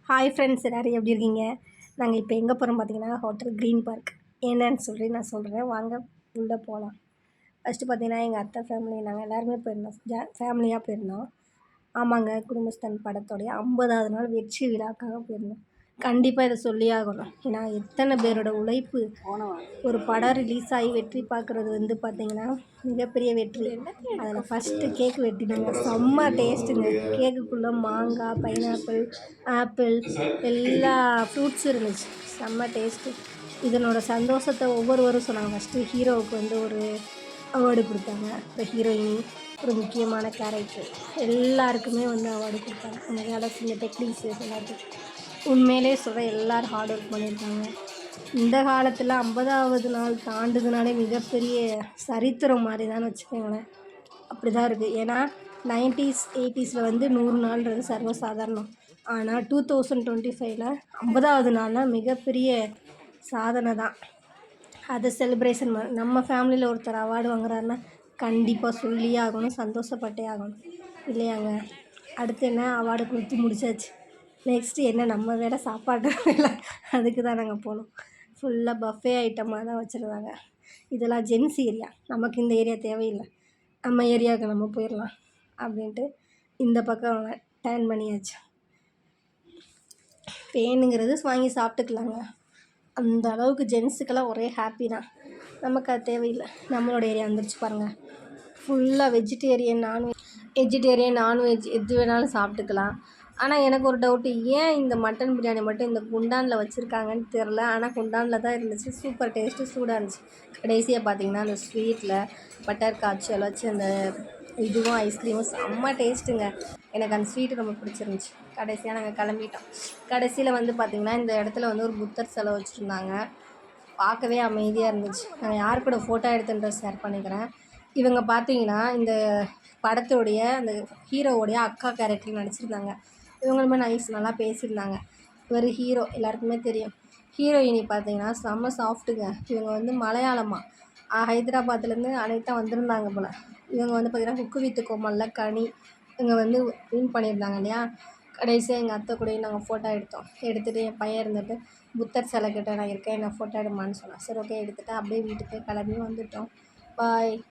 Hi friends, எல்லோரும் எப்படி இருக்கீங்க? நாங்கள் இப்போ எங்கே போகிறோம் பார்த்தீங்கன்னா, ஹோட்டல் க்ரீன் பார்க். என்னன்னு சொல்லி நான் சொல்கிறேன், வாங்க உள்ளே போகலாம். ஃபஸ்ட்டு பார்த்தீங்கன்னா, எங்கள் அத்தை ஃபேமிலி நாங்கள் எல்லாருமே போயிருந்தோம். ஃபேமிலியாக போயிருந்தோம். ஆமாங்க, குடும்பஸ்தன் படத்தோடைய 50வது நாள் வெற்றி விழாக்காக போயிருந்தோம். கண்டிப்பாக இதை சொல்லியே ஆகணும். ஏன்னா எத்தனை பேரோட உழைப்பு. ஒரு படம் ரிலீஸ் ஆகி வெற்றி பார்க்குறது வந்து பார்த்திங்கன்னா மிகப்பெரிய வெற்றி. அதில் ஃபஸ்ட்டு கேக் வெட்டினாங்க, செம்ம டேஸ்ட்டுங்க. கேக்குக்குள்ளே மாங்காய், பைனாப்பிள், ஆப்பிள் எல்லா ஃப்ரூட்ஸும் இருந்துச்சு. செம்ம டேஸ்ட்டு. இதனோட சந்தோஷத்தை ஒவ்வொருவரும் சொன்னாங்க. ஃபஸ்ட்டு ஹீரோவுக்கு வந்து ஒரு அவார்டு கொடுத்தாங்க. இப்போ ஹீரோயினி, ஒரு முக்கியமான கேரக்டர் எல்லாருக்குமே வந்து அவார்டு கொடுத்தாங்க. அந்த வேலை செஞ்ச டெக்னீஷியன்ஸ் எல்லாத்துக்கும் உண்மையிலே சொல்கிறேன், எல்லோரும் ஹார்ட் ஒர்க் பண்ணியிருக்காங்க. இந்த காலத்தில் 50வது நாள் தாண்டுதுனாலே மிகப்பெரிய சரித்திரம் மாதிரி தான் வச்சுக்கோங்களேன். அப்படி தான் இருக்குது. ஏன்னா 90s 80ஸில் வந்து 100 நாள்ன்றது சர்வசாதாரணம். ஆனால் 2025ல் 50வது நாள்னால் மிகப்பெரிய சாதனை தான். அதை செலிப்ரேஷன் நம்ம ஃபேமிலியில் ஒருத்தர் அவார்டு வாங்குறாருன்னா கண்டிப்பாக சொல்லியே ஆகணும், சந்தோஷப்பட்டே ஆகணும் இல்லையாங்க? அடுத்து என்ன, அவார்டு கொடுத்து முடிச்சாச்சு. நெக்ஸ்ட்டு என்ன, நம்ம வேலை சாப்பாடு வேலை. அதுக்கு தான் நாங்கள் போனோம். ஃபுல்லாக பஃபே ஐட்டமாக தான் வச்சுருந்தாங்க. இதெல்லாம் ஜென்ஸ் ஏரியா, நமக்கு இந்த ஏரியா தேவையில்லை, நம்ம ஏரியாவுக்கு நம்ம போயிடலாம் அப்படின்ட்டு இந்த பக்கம் டர்ன் பண்ணியாச்சு. வேணுங்கிறது வாங்கி சாப்பிட்டுக்கலாங்க. அந்த அளவுக்கு ஜென்ஸுக்கெல்லாம் ஒரே ஹாப்பி தான். நமக்கு அது தேவையில்லை. நம்மளோட ஏரியா வந்துருச்சு பாருங்கள். ஃபுல்லாக வெஜிடேரியன், நான்வெஜ் எது வேணாலும் சாப்பிட்டுக்கலாம். ஆனால் எனக்கு ஒரு டவுட்டு, ஏன் இந்த மட்டன் பிரியாணி மட்டும் இந்த குண்டானில் வச்சுருக்காங்கன்னு தெரில. ஆனால் குண்டானில் தான் இருந்துச்சு. சூப்பர் டேஸ்ட்டு, சூடாக இருந்துச்சு. கடைசியாக பார்த்திங்கன்னா அந்த ஸ்வீட்டில் பட்டர் காய்ச்சல் வச்சு அந்த இதுவும் ஐஸ்கிரீமும் செம்ம டேஸ்ட்டுங்க. எனக்கு அந்த ஸ்வீட்டு ரொம்ப பிடிச்சிருந்துச்சி. கடைசியாக நாங்கள் கிளம்பிட்டோம். கடைசியில் வந்து பார்த்திங்கன்னா இந்த இடத்துல வந்து ஒரு புத்தர் சிலை வச்சுருந்தாங்க. பார்க்கவே அமைதியாக இருந்துச்சு. நான் யார் கூட ஃபோட்டோ எடுத்துன்றதை ஷேர் பண்ணிக்கிறேன். இவங்க பார்த்திங்கன்னா இந்த படத்தோடைய அந்த ஹீரோவோடைய அக்கா கேரக்டர் நடிச்சிருந்தாங்க. இவங்களுமே நல்லா பேசியிருந்தாங்க. இவர் ஹீரோ எல்லாருக்குமே தெரியும். ஹீரோயினி பார்த்திங்கன்னா செம்ம சாஃப்ட்டுங்க. இவங்க வந்து மலையாளமாக ஹைதராபாத்லேருந்து அனைத்தாக வந்திருந்தாங்க போல். இவங்க வந்து பார்த்திங்கன்னா குக்கு வித்து கோமாளில் கனி இவங்க வந்து வின் பண்ணியிருந்தாங்க இல்லையா? கடைசியாக எங்கள் அத்தை கூடயும் நாங்கள் ஃபோட்டோ எடுத்தோம். எடுத்துகிட்டு என் பையன் இருந்துட்டு புத்தர் சிலை கிட்ட நான் இருக்கேன், என்னை ஃபோட்டோ எடுமான்னு சொன்னேன். சரி ஓகே எடுத்துகிட்டு அப்படியே வீட்டுக்கு கிளம்பி வந்துவிட்டோம். பாய்.